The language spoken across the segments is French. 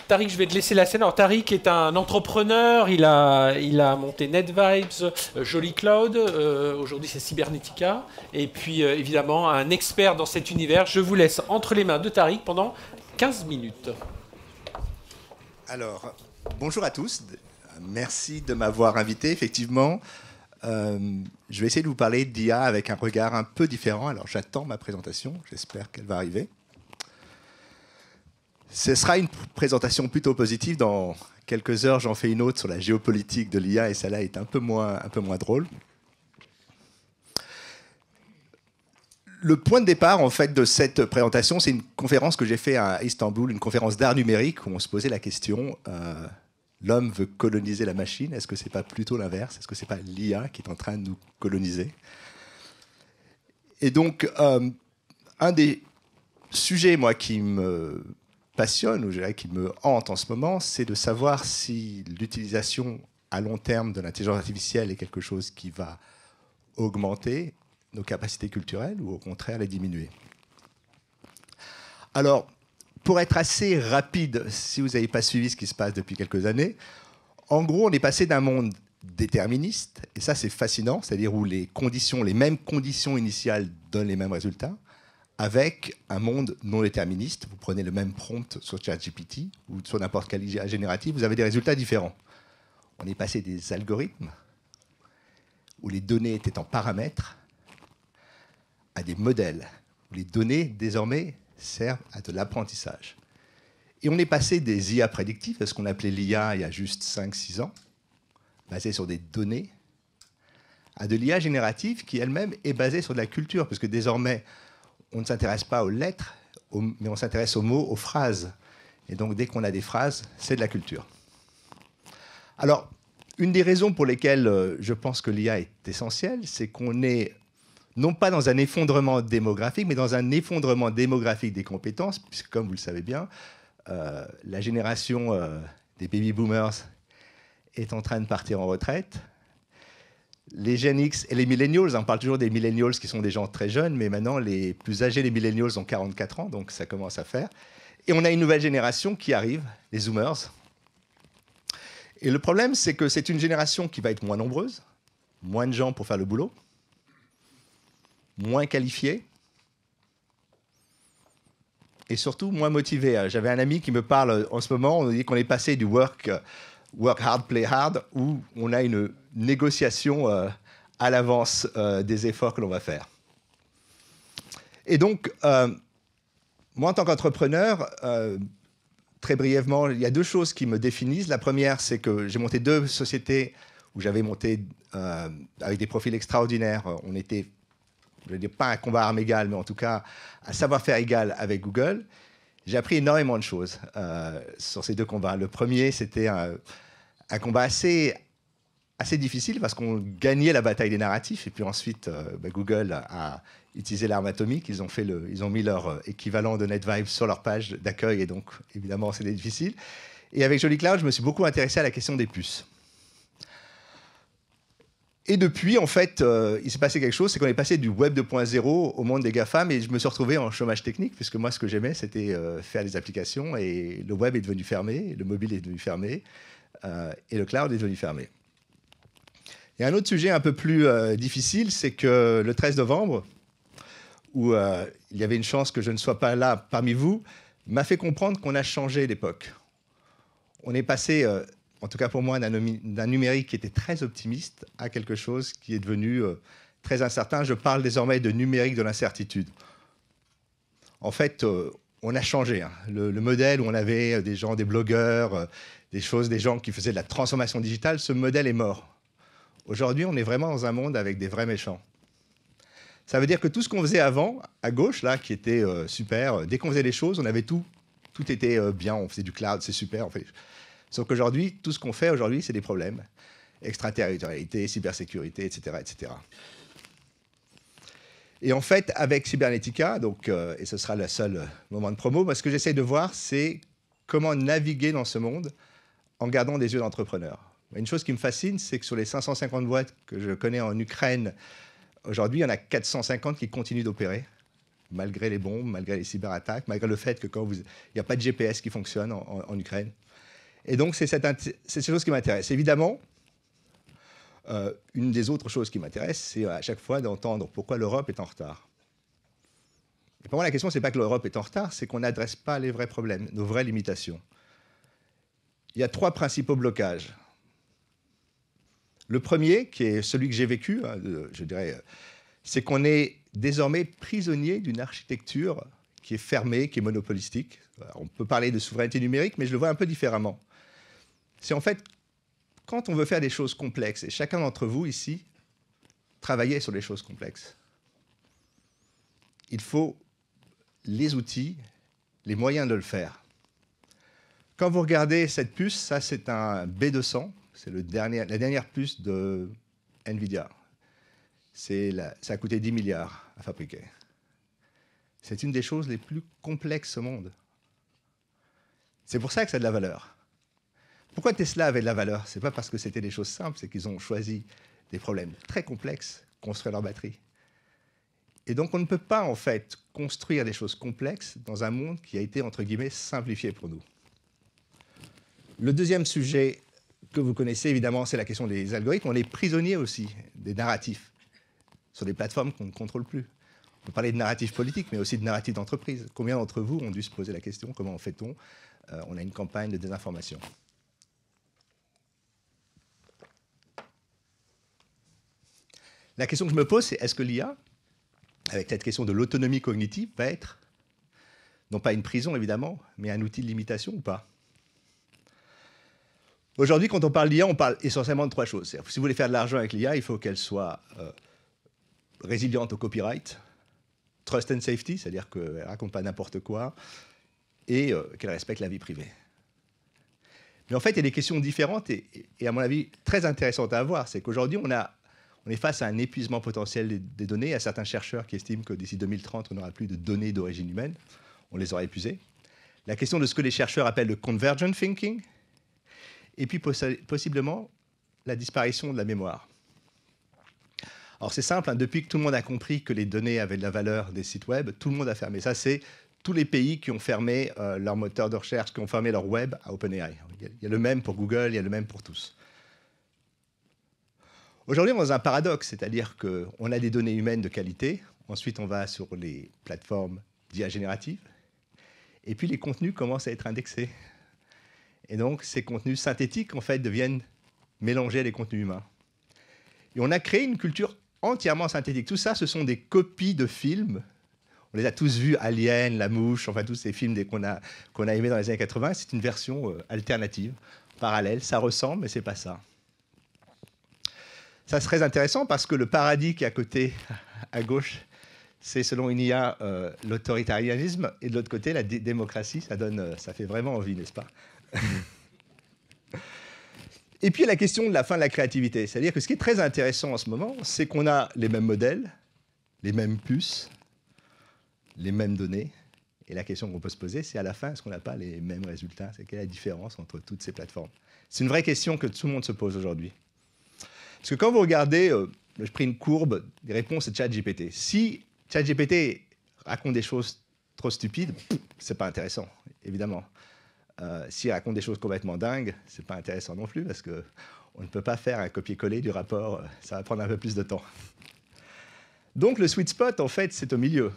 Tariq, je vais te laisser la scène. Alors, Tariq est un entrepreneur, il a monté NetVibes, Jolly Cloud, aujourd'hui c'est Cybernetica, et puis évidemment un expert dans cet univers. Je vous laisse entre les mains de Tariq pendant 15 minutes. Alors, bonjour à tous, merci de m'avoir invité, effectivement. Je vais essayer de vous parler d'IA avec un regard un peu différent. Alors, j'attends ma présentation, j'espère qu'elle va arriver. Ce sera une présentation plutôt positive. Dans quelques heures, j'en fais une autre sur la géopolitique de l'IA et celle-là est un peu moins drôle. Le point de départ, en fait, de cette présentation, c'est une conférence que j'ai faite à Istanbul, une conférence d'art numérique où on se posait la question l'homme veut coloniser la machine. Est-ce que c'est pas plutôt l'inverse? Est-ce que c'est pas l'IA qui est en train de nous coloniser? Et donc, un des sujets, moi, qui me passionne, ou je dirais qui me hante en ce moment, c'est de savoir si l'utilisation à long terme de l'intelligence artificielle est quelque chose qui va augmenter nos capacités culturelles ou au contraire les diminuer. Alors, pour être assez rapide, si vous n'avez pas suivi ce qui se passe depuis quelques années, en gros, on est passé d'un monde déterministe, et ça c'est fascinant, c'est-à-dire où les mêmes conditions initiales donnent les mêmes résultats, avec un monde non déterministe. Vous prenez le même prompt sur ChatGPT ou sur n'importe quelle IA générative, vous avez des résultats différents. On est passé des algorithmes, où les données étaient en paramètres, à des modèles, où les données, désormais, servent à de l'apprentissage. Et on est passé des IA prédictives, ce qu'on appelait l'IA il y a juste 5-6 ans, basée sur des données, à de l'IA générative qui elle-même est basée sur de la culture, parce que désormais, on ne s'intéresse pas aux lettres, mais on s'intéresse aux mots, aux phrases. Et donc, dès qu'on a des phrases, c'est de la culture. Alors, une des raisons pour lesquelles je pense que l'IA est essentielle, c'est qu'on est non pas dans un effondrement démographique, mais dans un effondrement démographique des compétences, puisque, comme vous le savez bien, la génération des baby-boomers est en train de partir en retraite. Les Gen X et les millennials, on parle toujours des millennials qui sont des gens très jeunes, mais maintenant les plus âgés des millennials ont 44 ans, donc ça commence à faire. Et on a une nouvelle génération qui arrive, les zoomers. Et le problème, c'est que c'est une génération qui va être moins nombreuse, moins de gens pour faire le boulot, moins qualifiés, et surtout moins motivés. J'avais un ami qui me parle en ce moment, on dit qu'on est passé du work hard, play hard, où on a une négociation à l'avance des efforts que l'on va faire. Et donc, moi, en tant qu'entrepreneur, très brièvement, il y a deux choses qui me définissent. La première, c'est que j'ai monté 2 sociétés où j'avais monté avec des profils extraordinaires. On était, je ne vais dire pas un combat armes égales, mais en tout cas un savoir-faire égal avec Google. J'ai appris énormément de choses sur ces 2 combats. Le premier, c'était un combat assez difficile parce qu'on gagnait la bataille des narratifs. Et puis ensuite, Google a utilisé l'arme atomique. Ils ont mis leur équivalent de NetVibes sur leur page d'accueil. Et donc, évidemment, c'était difficile. Et avec Jolly Cloud, je me suis beaucoup intéressé à la question des puces. Et depuis, en fait, il s'est passé quelque chose, c'est qu'on est passé du web 2.0 au monde des GAFAM, et je me suis retrouvé en chômage technique, puisque moi, ce que j'aimais, c'était faire des applications, et le web est devenu fermé, le mobile est devenu fermé, et le cloud est devenu fermé. Et un autre sujet un peu plus difficile, c'est que le 13 novembre, où il y avait une chance que je ne sois pas là parmi vous, m'a fait comprendre qu'on a changé d'époque. On est passé... en tout cas pour moi, d'un numérique qui était très optimiste à quelque chose qui est devenu très incertain. Je parle désormais de numérique de l'incertitude. En fait, on a changé. Hein. Le modèle où on avait des gens, des blogueurs, des gens qui faisaient de la transformation digitale, ce modèle est mort. Aujourd'hui, on est vraiment dans un monde avec des vrais méchants. Ça veut dire que tout ce qu'on faisait avant, à gauche, là, qui était super, dès qu'on faisait les choses, on avait tout était bien, on faisait du cloud, c'est super, on fait... Sauf qu'aujourd'hui, tout ce qu'on fait aujourd'hui, c'est des problèmes. Extraterritorialité, cybersécurité, etc., etc. Et en fait, avec Cybernetica, donc, et ce sera le seul moment de promo, moi, ce que j'essaie de voir, c'est comment naviguer dans ce monde en gardant des yeux d'entrepreneur. Une chose qui me fascine, c'est que sur les 550 boîtes que je connais en Ukraine, aujourd'hui, il y en a 450 qui continuent d'opérer. malgré les bombes, malgré les cyberattaques, malgré le fait que il n'y a pas de GPS qui fonctionne en Ukraine. Et donc, c'est ces choses qui m'intéressent. Évidemment, une des autres choses qui m'intéresse, c'est à chaque fois d'entendre pourquoi l'Europe est en retard. Et pour moi, la question, ce n'est pas que l'Europe est en retard, c'est qu'on n'adresse pas les vrais problèmes, nos vraies limitations. Il y a 3 principaux blocages. Le premier, qui est celui que j'ai vécu, je dirais, c'est qu'on est désormais prisonnier d'une architecture qui est fermée, qui est monopolistique. On peut parler de souveraineté numérique, mais je le vois un peu différemment. C'est en fait, quand on veut faire des choses complexes, et chacun d'entre vous ici travaillait sur les choses complexes, il faut les outils, les moyens de le faire. Quand vous regardez cette puce, ça c'est un B200, c'est la dernière puce de NVIDIA. Ça a coûté 10 milliards à fabriquer. C'est une des choses les plus complexes au monde. C'est pour ça que ça a de la valeur. Pourquoi Tesla avait de la valeur? Ce n'est pas parce que c'était des choses simples, c'est qu'ils ont choisi des problèmes très complexes, construire leur batterie. Et donc on ne peut pas en fait construire des choses complexes dans un monde qui a été entre guillemets simplifié pour nous. Le deuxième sujet que vous connaissez évidemment, c'est la question des algorithmes. On est prisonnier aussi des narratifs sur des plateformes qu'on ne contrôle plus. On peut parler de narratifs politiques, mais aussi de narratifs d'entreprise. Combien d'entre vous ont dû se poser la question, comment fait-on? On a une campagne de désinformation. La question que je me pose, c'est est-ce que l'IA, avec cette question de l'autonomie cognitive, va être, non pas une prison évidemment, mais un outil de limitation ou pas? Aujourd'hui, quand on parle d'IA, on parle essentiellement de 3 choses. Si vous voulez faire de l'argent avec l'IA, il faut qu'elle soit résiliente au copyright, trust and safety, c'est-à-dire qu'elle ne raconte pas n'importe quoi, et qu'elle respecte la vie privée. Mais en fait, il y a des questions différentes et à mon avis, très intéressantes à avoir. C'est qu'aujourd'hui, on est face à un épuisement potentiel des données. Il y a certains chercheurs qui estiment que d'ici 2030, on n'aura plus de données d'origine humaine. On les aura épuisées. La question de ce que les chercheurs appellent le convergent thinking, et puis possiblement la disparition de la mémoire. Alors c'est simple, hein, depuis que tout le monde a compris que les données avaient de la valeur des sites web, tout le monde a fermé. Ça, c'est tous les pays qui ont fermé leur moteur de recherche, qui ont fermé leur web à OpenAI. Il y a le même pour Google, il y a le même pour tous. Aujourd'hui, on est dans un paradoxe, c'est-à-dire qu'on a des données humaines de qualité, ensuite on va sur les plateformes d'IA générative, et puis les contenus commencent à être indexés. Et donc, ces contenus synthétiques, en fait, deviennent mélangés à des contenus humains. Et on a créé une culture entièrement synthétique. Tout ça, ce sont des copies de films. On les a tous vus, Alien, La Mouche, enfin, tous ces films qu'on a aimés dans les années 80. C'est une version alternative, parallèle. Ça ressemble, mais ce n'est pas ça. Ça, c'est très intéressant parce que le paradis qui est à côté, à gauche, c'est selon une IA l'autoritarisme. Et de l'autre côté, la démocratie, ça fait vraiment envie, n'est-ce pas? Et puis, il y a la question de la fin de la créativité. C'est-à-dire que ce qui est très intéressant en ce moment, c'est qu'on a les mêmes modèles, les mêmes puces, les mêmes données. Et la question qu'on peut se poser, c'est à la fin, est-ce qu'on n'a pas les mêmes résultats? C'est quelle est la différence entre toutes ces plateformes? C'est une vraie question que tout le monde se pose aujourd'hui. Parce que quand vous regardez, je pris une courbe des réponses de ChatGPT. Si ChatGPT raconte des choses trop stupides, c'est pas intéressant, évidemment. S'il raconte des choses complètement dingues, c'est pas intéressant non plus, parce qu'on ne peut pas faire un copier-coller du rapport, ça va prendre un peu plus de temps. Donc le sweet spot, en fait, c'est au milieu.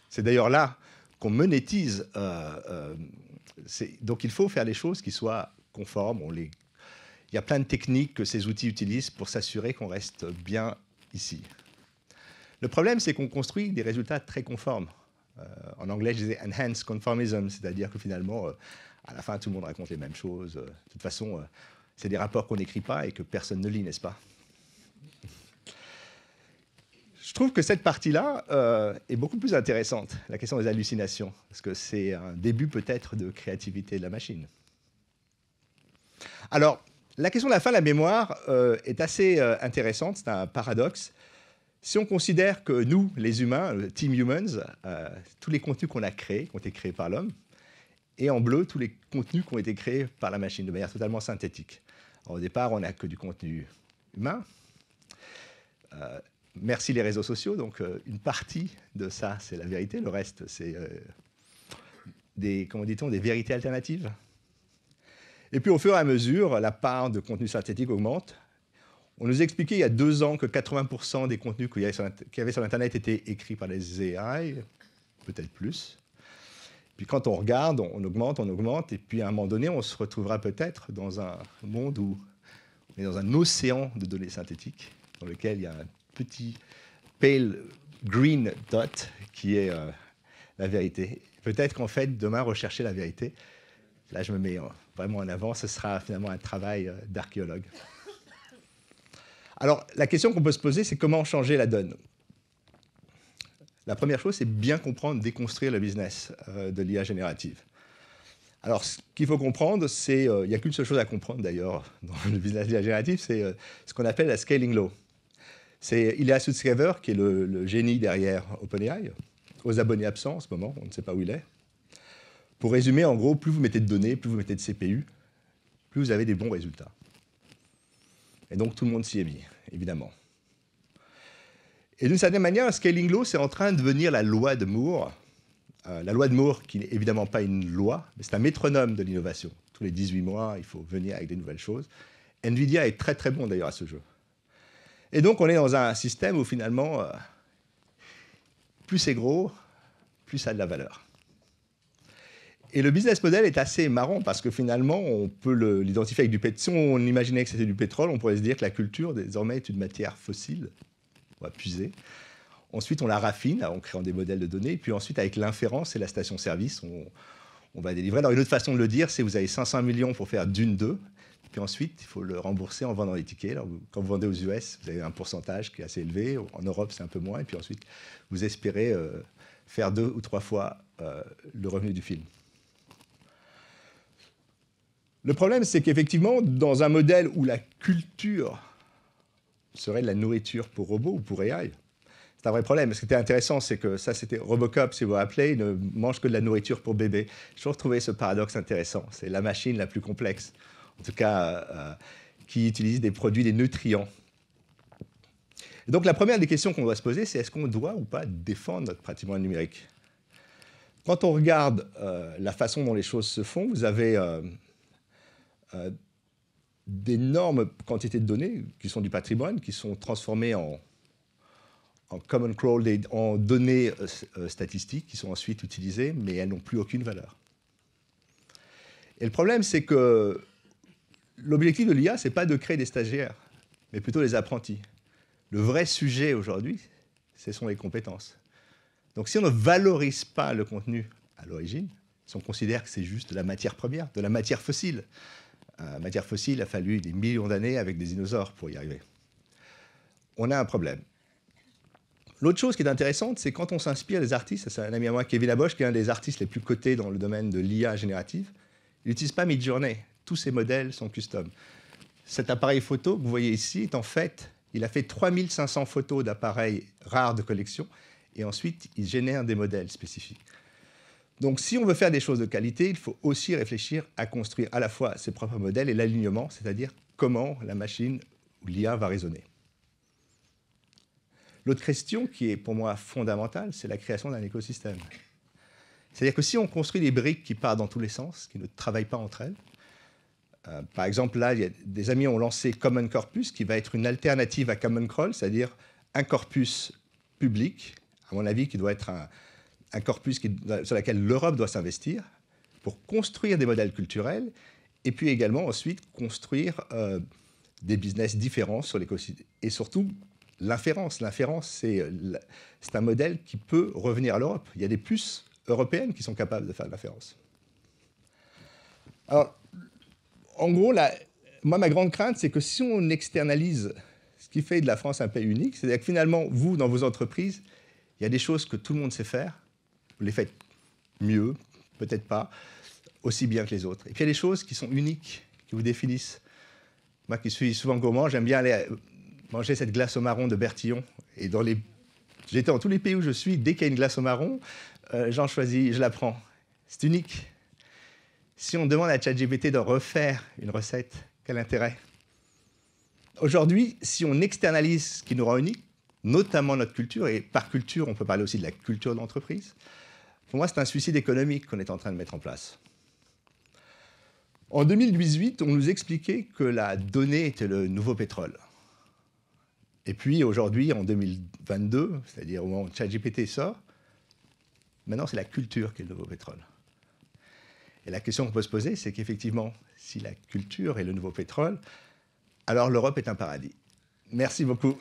C'est d'ailleurs là qu'on monétise. Donc il faut faire les choses qui soient conformes. Il y a plein de techniques que ces outils utilisent pour s'assurer qu'on reste bien ici. Le problème, c'est qu'on construit des résultats très conformes. En anglais, je disais enhanced conformism, c'est-à-dire que finalement, à la fin, tout le monde raconte les mêmes choses. De toute façon, c'est des rapports qu'on n'écrit pas et que personne ne lit, n'est-ce pas? Je trouve que cette partie-là est beaucoup plus intéressante, la question des hallucinations, parce que c'est un début peut-être de créativité de la machine. Alors, la question de la fin de la mémoire est assez intéressante, c'est un paradoxe. Si on considère que nous, les humains, le Team Humans, tous les contenus qu'on a créés, qui ont été créés par l'homme, et en bleu, tous les contenus qui ont été créés par la machine, de manière totalement synthétique. Alors, au départ, on n'a que du contenu humain. merci les réseaux sociaux. Donc, une partie de ça, c'est la vérité. Le reste, c'est comment dit-on, des vérités alternatives. Et puis, au fur et à mesure, la part de contenu synthétique augmente. On nous expliquait il y a 2 ans que 80% des contenus qu'il y avait sur Internet étaient écrits par des AI, peut-être plus. Puis quand on regarde, on augmente, et puis à un moment donné, on se retrouvera peut-être dans un monde où on est dans un océan de données synthétiques, dans lequel il y a un petit pale green dot qui est la vérité. Peut-être qu'en fait, demain, rechercher la vérité, là je me mets vraiment en avant, ce sera finalement un travail d'archéologue. Alors, la question qu'on peut se poser, c'est comment changer la donne. La première chose, c'est bien comprendre, déconstruire le business de l'IA générative. Alors, ce qu'il faut comprendre, c'est, il n'y a qu'une seule chose à comprendre d'ailleurs dans le business de l'IA générative, c'est ce qu'on appelle la scaling law. C'est Ilya Sutskever, qui est le génie derrière OpenAI, aux abonnés absents en ce moment, on ne sait pas où il est. Pour résumer, en gros, plus vous mettez de données, plus vous mettez de CPU, plus vous avez des bons résultats. Et donc, tout le monde s'y est mis, évidemment. Et d'une certaine manière, scaling law, c'est en train de devenir la loi de Moore. La loi de Moore, qui n'est évidemment pas une loi, mais c'est un métronome de l'innovation. Tous les 18 mois, il faut venir avec des nouvelles choses. NVIDIA est très très bon d'ailleurs à ce jeu. Et donc, on est dans un système où finalement, plus c'est gros, plus ça a de la valeur. Et le business model est assez marrant parce que finalement, on peut l'identifier avec du pétrole. Si on imaginait que c'était du pétrole, on pourrait se dire que la culture, désormais, est une matière fossile. On va puiser. Ensuite, on la raffine en créant des modèles de données. Et puis ensuite, avec l'inférence et la station-service, on va délivrer. Alors, une autre façon de le dire, c'est que vous avez 500 millions pour faire Dune 2. Puis ensuite, il faut le rembourser en vendant les tickets. Alors, quand vous vendez aux US, vous avez un pourcentage qui est assez élevé. En Europe, c'est un peu moins. Et puis ensuite, vous espérez faire 2 ou 3 fois le revenu du film. Le problème, c'est qu'effectivement, dans un modèle où la culture serait de la nourriture pour robots ou pour AI, c'est un vrai problème. Ce qui était intéressant, c'est que ça, c'était Robocop, si vous vous rappelez, il ne mange que de la nourriture pour bébé. J'ai toujours trouvé ce paradoxe intéressant. C'est la machine la plus complexe, en tout cas, qui utilise des produits, des nutriments. Et donc, la première des questions qu'on doit se poser, c'est est-ce qu'on doit ou pas défendre notre patrimoine numérique? Quand on regarde la façon dont les choses se font, vous avez d'énormes quantités de données qui sont du patrimoine, qui sont transformées en common crawl, en données statistiques qui sont ensuite utilisées, mais elles n'ont plus aucune valeur. Et le problème, c'est que l'objectif de l'IA, ce n'est pas de créer des stagiaires, mais plutôt des apprentis. Le vrai sujet aujourd'hui, ce sont les compétences. Donc si on ne valorise pas le contenu à l'origine, si on considère que c'est juste de la matière première, de la matière fossile, matière fossile, il a fallu des millions d'années avec des dinosaures pour y arriver. On a un problème. L'autre chose qui est intéressante, c'est quand on s'inspire des artistes, c'est un ami à moi, Kevin Abosch, qui est un des artistes les plus cotés dans le domaine de l'IA générative, il n'utilise pas Midjourney. Tous ses modèles sont custom. Cet appareil photo que vous voyez ici est en fait, il a fait 3500 photos d'appareils rares de collection, et ensuite il génère des modèles spécifiques. Donc, si on veut faire des choses de qualité, il faut aussi réfléchir à construire à la fois ses propres modèles et l'alignement, c'est-à-dire comment la machine ou l'IA va raisonner. L'autre question qui est pour moi fondamentale, c'est la création d'un écosystème. C'est-à-dire que si on construit des briques qui partent dans tous les sens, qui ne travaillent pas entre elles, par exemple, là, des amis ont lancé Common Corpus, qui va être une alternative à Common Crawl, c'est-à-dire un corpus public, à mon avis, qui doit être un corpus sur lequel l'Europe doit s'investir pour construire des modèles culturels et puis également ensuite construire des business différents sur l'écosystème. Et surtout, l'inférence. L'inférence, c'est un modèle qui peut revenir à l'Europe. Il y a des puces européennes qui sont capables de faire de l'inférence. Alors, en gros, moi, ma grande crainte, c'est que si on externalise ce qui fait de la France un pays unique, c'est-à-dire que finalement, vous, dans vos entreprises, il y a des choses que tout le monde sait faire, vous les faites mieux, peut-être pas, aussi bien que les autres. Et puis il y a des choses qui sont uniques, qui vous définissent. Moi qui suis souvent gourmand, j'aime bien aller manger cette glace au marron de Bertillon. Et j'étais dans tous les pays où je suis, dès qu'il y a une glace au marron, j'en choisis, je la prends. C'est unique. Si on demande à ChatGPT de refaire une recette, quel intérêt? Aujourd'hui, si on externalise ce qui nous rend unique, notamment notre culture, et par culture, on peut parler aussi de la culture d'entreprise. Pour moi, c'est un suicide économique qu'on est en train de mettre en place. En 2018, on nous expliquait que la donnée était le nouveau pétrole. Et puis aujourd'hui, en 2022, c'est-à-dire au moment où ChatGPT sort, maintenant c'est la culture qui est le nouveau pétrole. Et la question qu'on peut se poser, c'est qu'effectivement, si la culture est le nouveau pétrole, alors l'Europe est un paradis. Merci beaucoup.